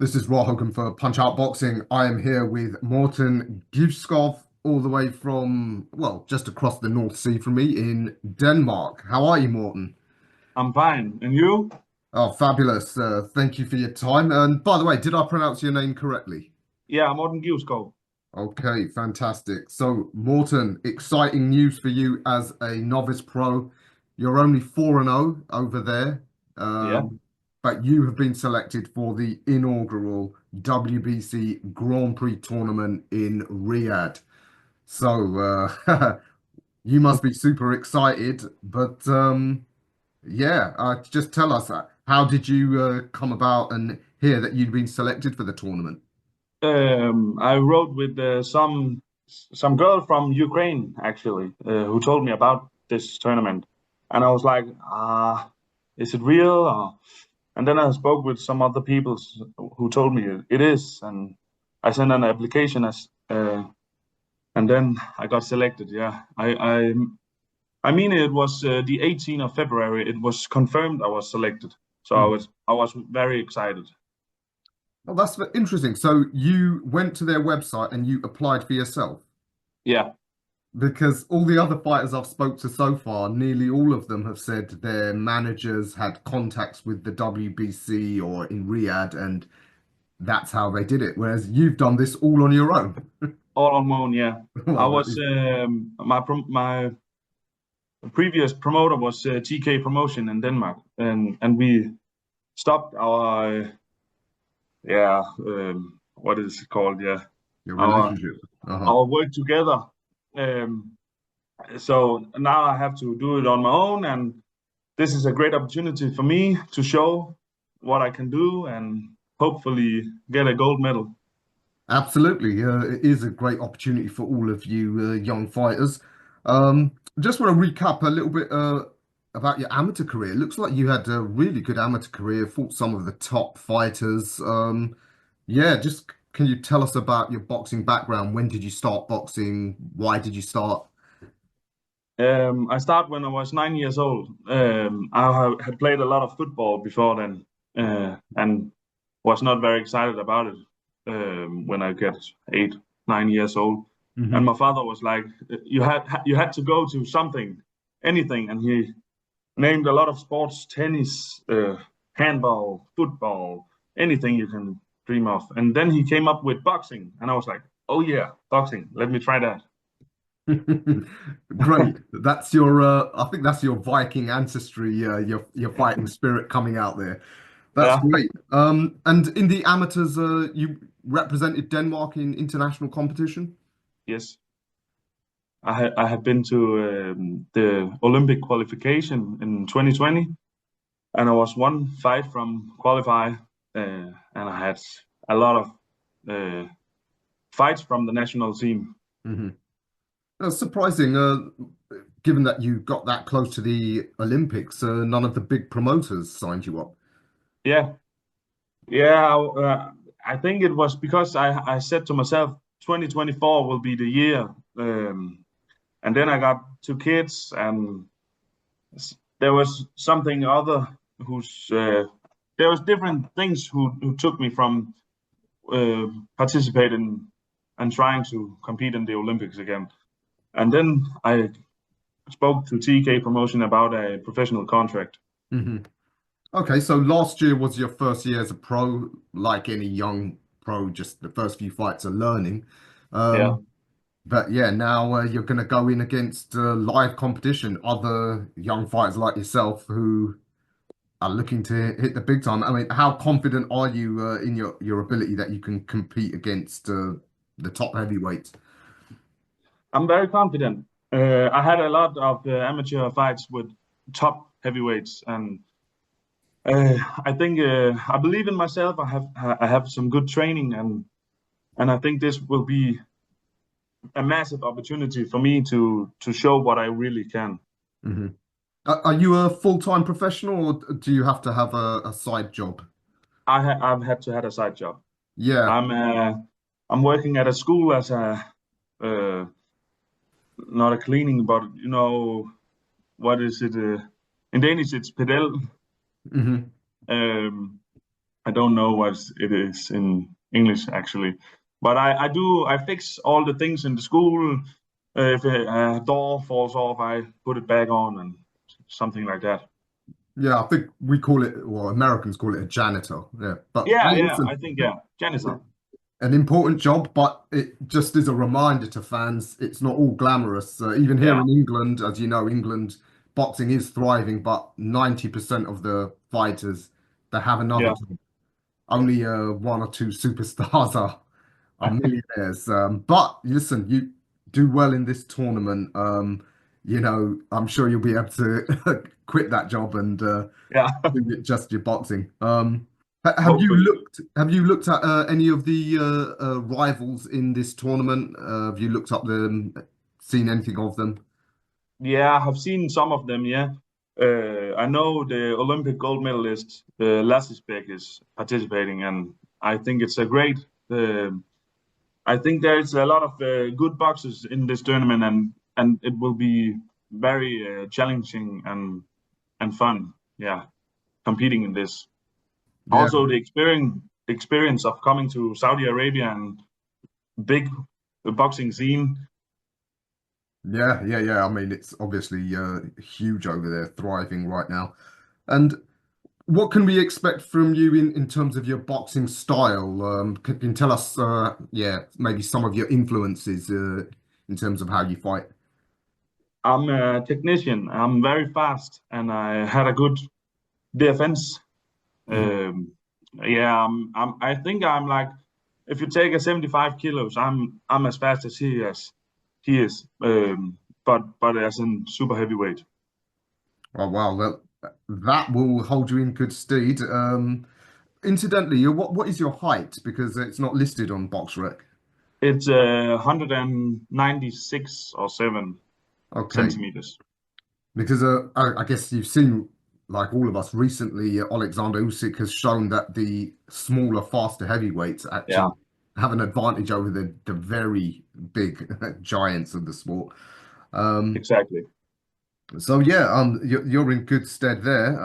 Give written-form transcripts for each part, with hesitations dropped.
This is Raw Hogan for Punch Out Boxing. I am here with Morten Givskov, all the way from, well, just across the North Sea from me in Denmark. How are you, Morten? I'm fine. And you? Oh, fabulous. Thank you for your time. And by the way, did I pronounce your name correctly? Yeah, Morten Givskov. Okay, fantastic. So, Morten, exciting news for you as a novice pro. You're only 4-0 over there, Yeah. but you have been selected for the inaugural WBC Grand Prix tournament in Riyadh. So, you must be super excited. But yeah, just tell us, how did you come about and hear that you'd been selected for the tournament? I rode with some girl from Ukraine actually, who told me about this tournament, and I was like, is it real? And then I spoke with some other people who told me it is, and I sent an application and then I got selected. Yeah, I mean it was the 18th of February. It was confirmed I was selected, so I was very excited. Oh, that's interesting. So you went to their website and you applied for yourself Yeah. because all the other fighters I've spoke to so far, nearly all of them have said their managers had contacts with the WBC or in Riyadh, and that's how they did it. Whereas you've done this all on your own. All on my own, yeah. I Well, that was is my previous promoter was TK Promotion in Denmark, and we stopped our what is it called? Yeah, your our relationship. Uh-huh. our work together. Um, so now I have to do it on my own, and this is a great opportunity for me to show what I can do and hopefully get a gold medal. Absolutely. It is a great opportunity for all of you young fighters. Just want to recap a little bit about your amateur career. Looks like you had a really good amateur career, fought some of the top fighters. Yeah, just can you tell us about your boxing background? When did you start boxing? Why did you start? I started when I was 9 years old. Had played a lot of football before then, and was not very excited about it when I get 8, 9 years old. And Hmm. my father was like, "You had to go to something, anything," and he named a lot of sports: tennis, handball, football, anything you can dream of. And then he came up with boxing, and I was like, "Oh yeah, boxing. Let me try that." Great. That's your I think that's your Viking ancestry, your fighting spirit coming out there. That's Yeah. great. And in the amateurs, you represented Denmark in international competition. Yes. I have been to the Olympic qualification in 2020, and I was one fight from qualify, and I had a lot of uh, fights from the national team. Hmm. That's surprising, given that you got that close to the Olympics. None of the big promoters signed you up. Yeah, yeah. I think it was because I said to myself, 2024 will be the year, and then I got 2 kids, and there was something other who's there was different things who took me from uh, participating and trying to compete in the Olympics again. And then I spoke to TK Promotion about a professional contract. Hmm. Okay, so last year was your first year as a pro, like any young pro, just the first few fights are learning. Yeah, Um, But yeah, now you're going to go in against live competition, other young fighters like yourself who are looking to hit the big time. I mean, how confident are you in your ability that you can compete against the top heavyweights? I'm very confident. I had a lot of amateur fights with top heavyweights, and I think I believe in myself. I have some good training, and I think this will be a massive opportunity for me to show what I really can. Hmm. Are you a full-time professional or do you have to have a side job? I've had to have a side job. Yeah. I'm uh, I'm working at a school as a uh, not a cleaning, but what is it? In Danish, it's pedel. Hmm. Um, I don't know what it is in English actually, but I fix all the things in the school. If a door falls off, I put it back on and something like that. Yeah, I think we call it, well, Americans call it a janitor. Yeah, but Yeah, hey, yeah, listen, I think yeah, janitor. an important job, but it just is a reminder to fans, it's not all glamorous. Even here Yeah, in England, as you know, England boxing is thriving, but 90% of the fighters, they have another yeah. job. Only one or two superstars are millionaires. But listen, you do well in this tournament. I'm sure you'll be able to quit that job and Yeah, do just your boxing. hopefully. Have you looked at any of the rivals in this tournament? Have you looked up them, seen anything of them? Yeah, I have seen some of them. Yeah, I know the Olympic gold medalist Lassisbeck is participating, and I think it's a great. Uh, I think there's a lot of good boxers in this tournament, and it will be very challenging and fun. Yeah, competing in this. Yeah, Also, the experience of coming to Saudi Arabia and big boxing scene. yeah. I mean, it's obviously huge over there, thriving right now. And what can we expect from you in terms of your boxing style? Can you tell us, maybe some of your influences in terms of how you fight? I'm a technician. I'm very fast, and I had a good defense. Mhm. Um, yeah, I think I'm like, if you take a 75 kilos, I'm as fast as he is. But as in super heavyweight. Oh wow, that will hold you in good stead. Incidentally, what is your height? Because it's not listed on BoxRec. It's 196 or 7 Okay, centimeters. because I guess you've seen, like all of us recently, Alexander Usyk has shown that the smaller, faster heavyweights Yeah, actually have an advantage over the very big giants of the sport. Um, exactly. so yeah, you're in good stead there.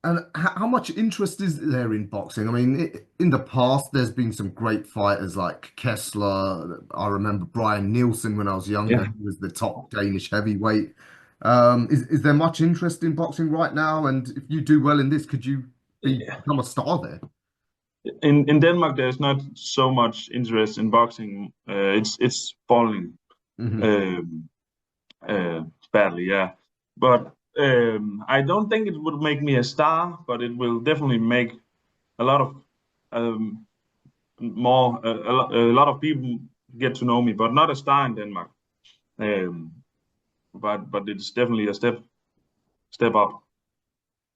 And how much interest is there in boxing? I mean, in the past, there's been some great fighters like Kessler. I remember Brian Nielsen when I was younger. Yeah. He was the top Danish heavyweight. Is there much interest in boxing right now? And if you do well in this, could you become a star there? In Denmark, there's not so much interest in boxing. It's falling. Hmm. Um, badly, yeah. But I don't think it would make me a star, but it will definitely make a lot of um, a lot of people get to know me, but not a star in Denmark. Um, but it's definitely a step up.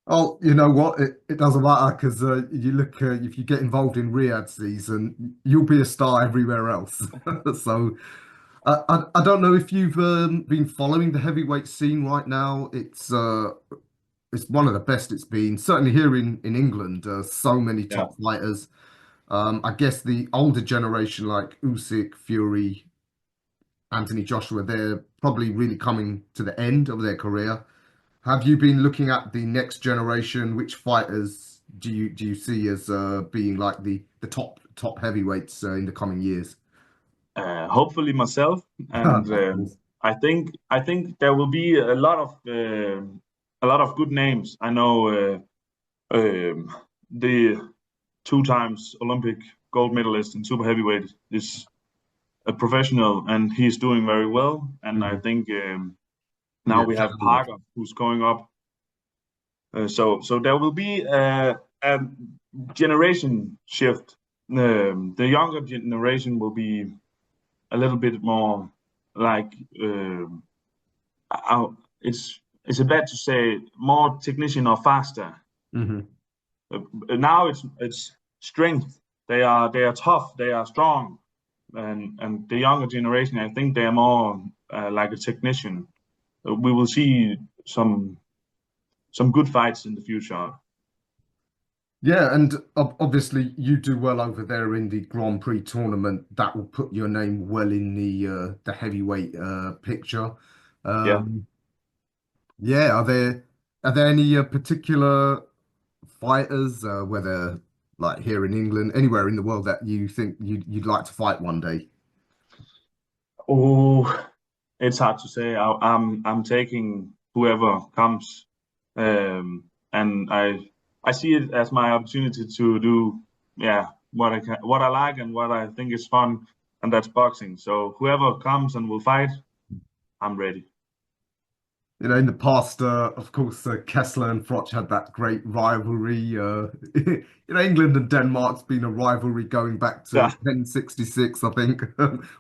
Oh, you know what? It doesn't matter because you look if you get involved in RIYADH season, you'll be a star everywhere else. So I don't know if you've been following the heavyweight scene right now. It's one of the best it's been. Certainly here in England, so many Yeah, top fighters. I guess the older generation like Usyk, Fury, Anthony Joshua, they're probably really coming to the end of their career. Have you been looking at the next generation? Which fighters do you see as being like the top heavyweights in the coming years? hopefully myself, and Of course. I think there will be a lot of good names. I know the two times Olympic gold medalist in super heavyweight is a professional, and he's doing very well. And I Mhm. think now Yeah, we have Sandor. Parker who's going up. So there will be a generation shift. The younger generation will be a little bit more like uh, it's bad to say more technician or faster. Hmm. Now it's strength. They are tough. They are strong, and the younger generation, I think they are more like a technician. We will see some good fights in the future. Yeah, and obviously you do well over there in the Grand Prix tournament. That will put your name well in the heavyweight picture. Yeah. Um, yeah, are there any particular fighters, whether like here in England, anywhere in the world that you think you'd like to fight one day? Oh, it's hard to say. I'm taking whoever comes, and I see it as my opportunity to do, yeah, what I like and what I think is fun, and that's boxing. So whoever comes and will fight, I'm ready. You know, in the past, of course, Kessler and Froch had that great rivalry. England and Denmark's been a rivalry going back to Yeah, 1066, I think,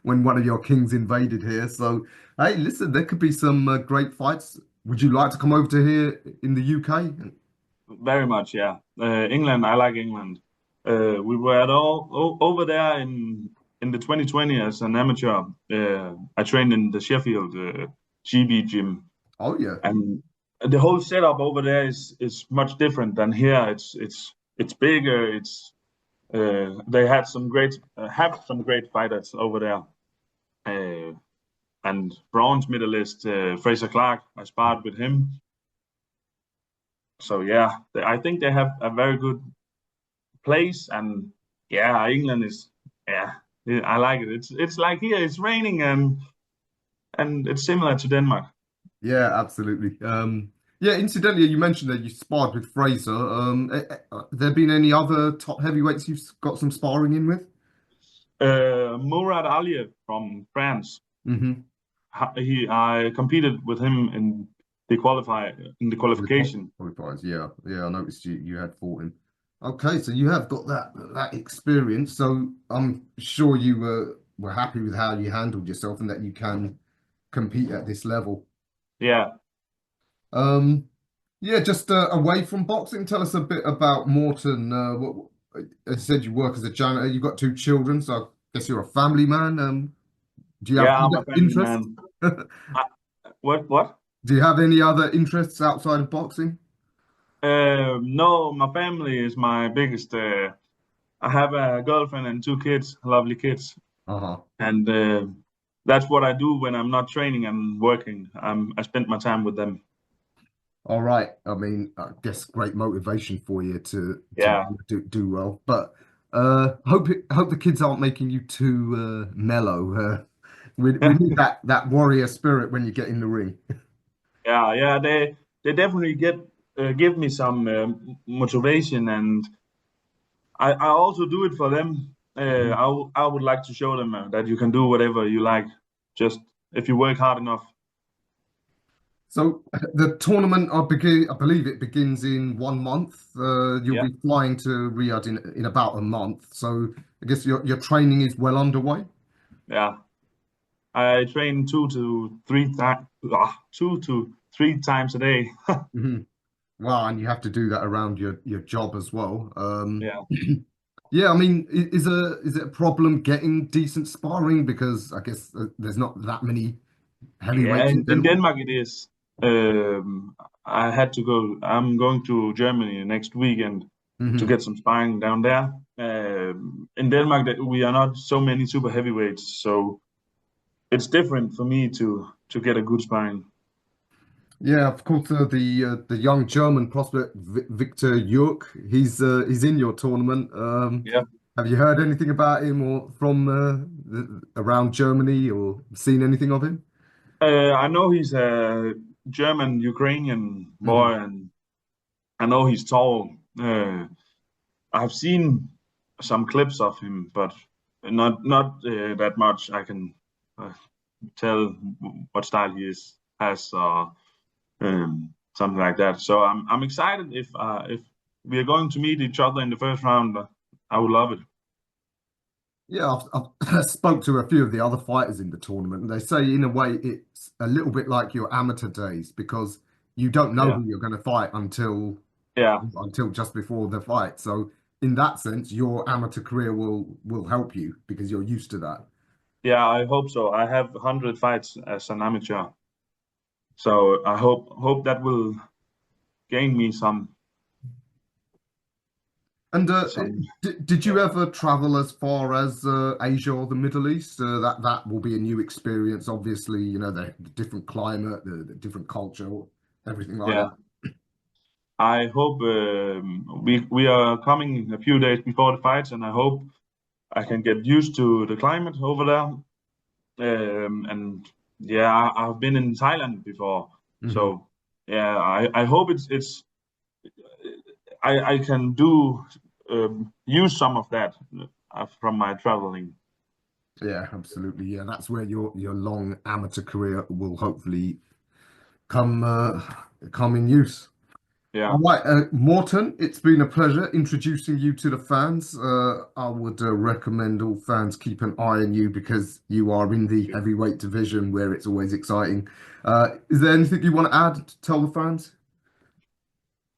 when one of your kings invaded here. So, hey, listen, there could be some great fights. Would you like to come over to here in the UK? very much. Yeah, England. I like England. We were over there in the 2020 as an amateur. I trained in the Sheffield GB gym. Oh, yeah. And the whole setup over there is much different than here. It's bigger. It's they had some great have some great fighters over there. And bronze medalist Fraser Clark, I sparred with him. So yeah, I think they have a very good place. And yeah, England is yeah, I like it. It's like here, it's raining and it's similar to Denmark. Yeah, absolutely. Yeah, incidentally, you mentioned that you sparred with Fraser. There been any other top heavyweights you've got some sparring in with? Murad Aliyev from France. Hmm. I competed with him in the qualification. Qualifiers, yeah, yeah. I noticed you had fought him. Okay, so you have got that experience. So I'm sure you were happy with how you handled yourself and that you can compete at this level. Yeah, Um, yeah, just away from boxing, tell us a bit about Morton. As you said, you work as a janitor. You've got two children, so I guess you're a family man. Do you have yeah, I'm a other family interests? man. I, what? Do you have any other interests outside of boxing? No, my family is my biggest. I have a girlfriend and two kids, lovely kids, Uh-huh. and that's what I do when I'm not training and working. I spend my time with them. All right. I mean, I guess great motivation for you to Yeah, do well. But hope the kids aren't making you too mellow. We need that warrior spirit when you get in the ring. yeah. They definitely give me some motivation, and I also do it for them. Mhm. I would like to show them that you can do whatever you like, just if you work hard enough. So the tournament, I believe it begins in 1 month. You'll Yeah, be flying to Riyadh in about a month. So I guess your training is well underway. yeah. I train 2 to 3 times a day. Mhm. Wow, and you have to do that around your job as well. Yeah, Yeah, I mean, is it a problem getting decent sparring because I guess there's not that many yeah. heavyweights in In Denmark? Denmark it is. I had to go. I'm going to Germany next weekend to Hmm. get some sparring down there. In Denmark, that we are not so many super heavyweights, so it's different for me to get a good sparring. Yeah, of course, the young German prospect Victor Jurk, he's in your tournament. Yeah. Have you heard anything about him or from around Germany or seen anything of him? I know he's a German Ukrainian boy, Hmm. and I know he's tall. I've seen some clips of him, but not that much. I can uh, tell what style has something like that. So I'm excited if we are going to meet each other in the first round. I would love it. Yeah, I've spoke to a few of the other fighters in the tournament, and they say in a way it's a little bit like your amateur days because you don't know Yeah, who you're going to fight yeah, until just before the fight. So in that sense, your amateur career will help you because you're used to that. yeah. I hope so. I have 100 fights as an amateur, so I hope that will gain me And some. did you Yeah, ever travel as far as Asia or the Middle East? That will be a new experience. Obviously, the different climate, the different culture, everything like yeah. that. I hope we are coming a few days before the fights, and I hope I can get used to the climate over there. And yeah, I've been in Thailand before, Hmm. so yeah, I hope it's I can do use some of that from my traveling. Yeah, absolutely. Yeah, that's where your long amateur career will hopefully come come in use. Yeah, All right, Morten, it's been a pleasure introducing you to the fans. I would recommend all fans keep an eye on you because you are in the heavyweight division where it's always exciting. Is there anything you want to add to tell the fans?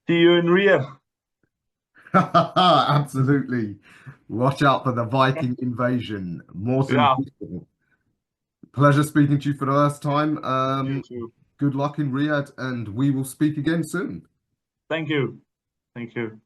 see you in Riyadh. Absolutely. Watch out for the Viking invasion. Morten Yeah, Givskov. Pleasure speaking to you for the first time. you too. Good luck in Riyadh, and we will speak again soon. Thank you. Thank you.